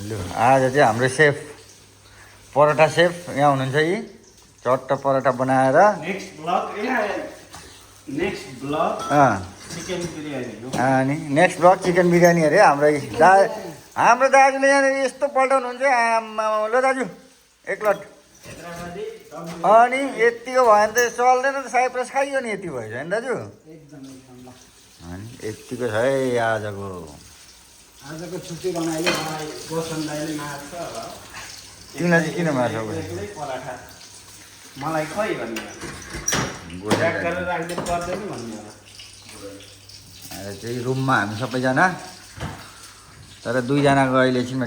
लु आज चाहिँ हाम्रो सेफ परोठा सेफ यहाँ हुनुहुन्छ यी चट्ट परोठा बनाएर अनि नेक्स्ट ब्लग चिकन बिरयानी अरे हाम्रो दाजुले यहाँनिर यस्तो पल्टाउनुहुन्छ ल दाजु एक लट अनि यतिको भयो भने त चल्दैन त साइप्रस खाइयो नि यति भएछ होइन दाजु अनि यतिको छ है आजको छुट्टी बनाइले मलाई गोसन दाइले मार्छ तिमीलाई चाहिँ किन मार्छ मलाई खै भन्ने गरेर राख्दै पर्दैन भन्ने चाहिँ रुममा हामी सबैजना तर दुईजनाको अहिले एकछिनमा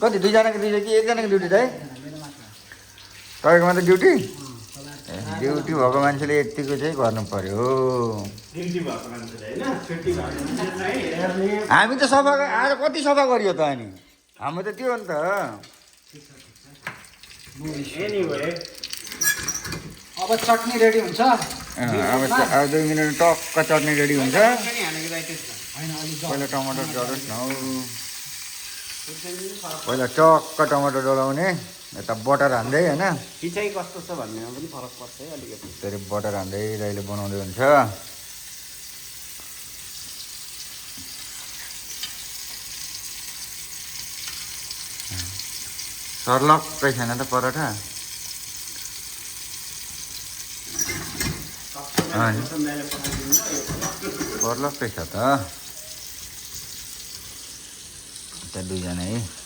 कति दुईजनाको ड्युटी कि एकजनाको ड्युटी त है तपाईँकोमा त ड्युटी ड्युटी भएको मान्छेले यतिको चाहिँ गर्नु पर्यो हामी त सफा आज कति सफा गरियो त अनि हाम्रो त त्यो हो नि त अब चटनी रेडी हुन्छ अब 2 मिनट टक्क चटनी रेडी हुन्छ पहिला टमाटर डलाउनुहोस् न हौ पहिला टक्क टमाटर डलाउने यता बटर हान्दै होइन पिचाइ कस्तो छ भन्नेमा पनि फरक पर्छ है अलिकति फेरि बटर हान्दै अहिले बनाउँदै हुन्छ सर्लक्कै छैन त परोठा सर्लक्कै छ त त्यहाँ दुईजना है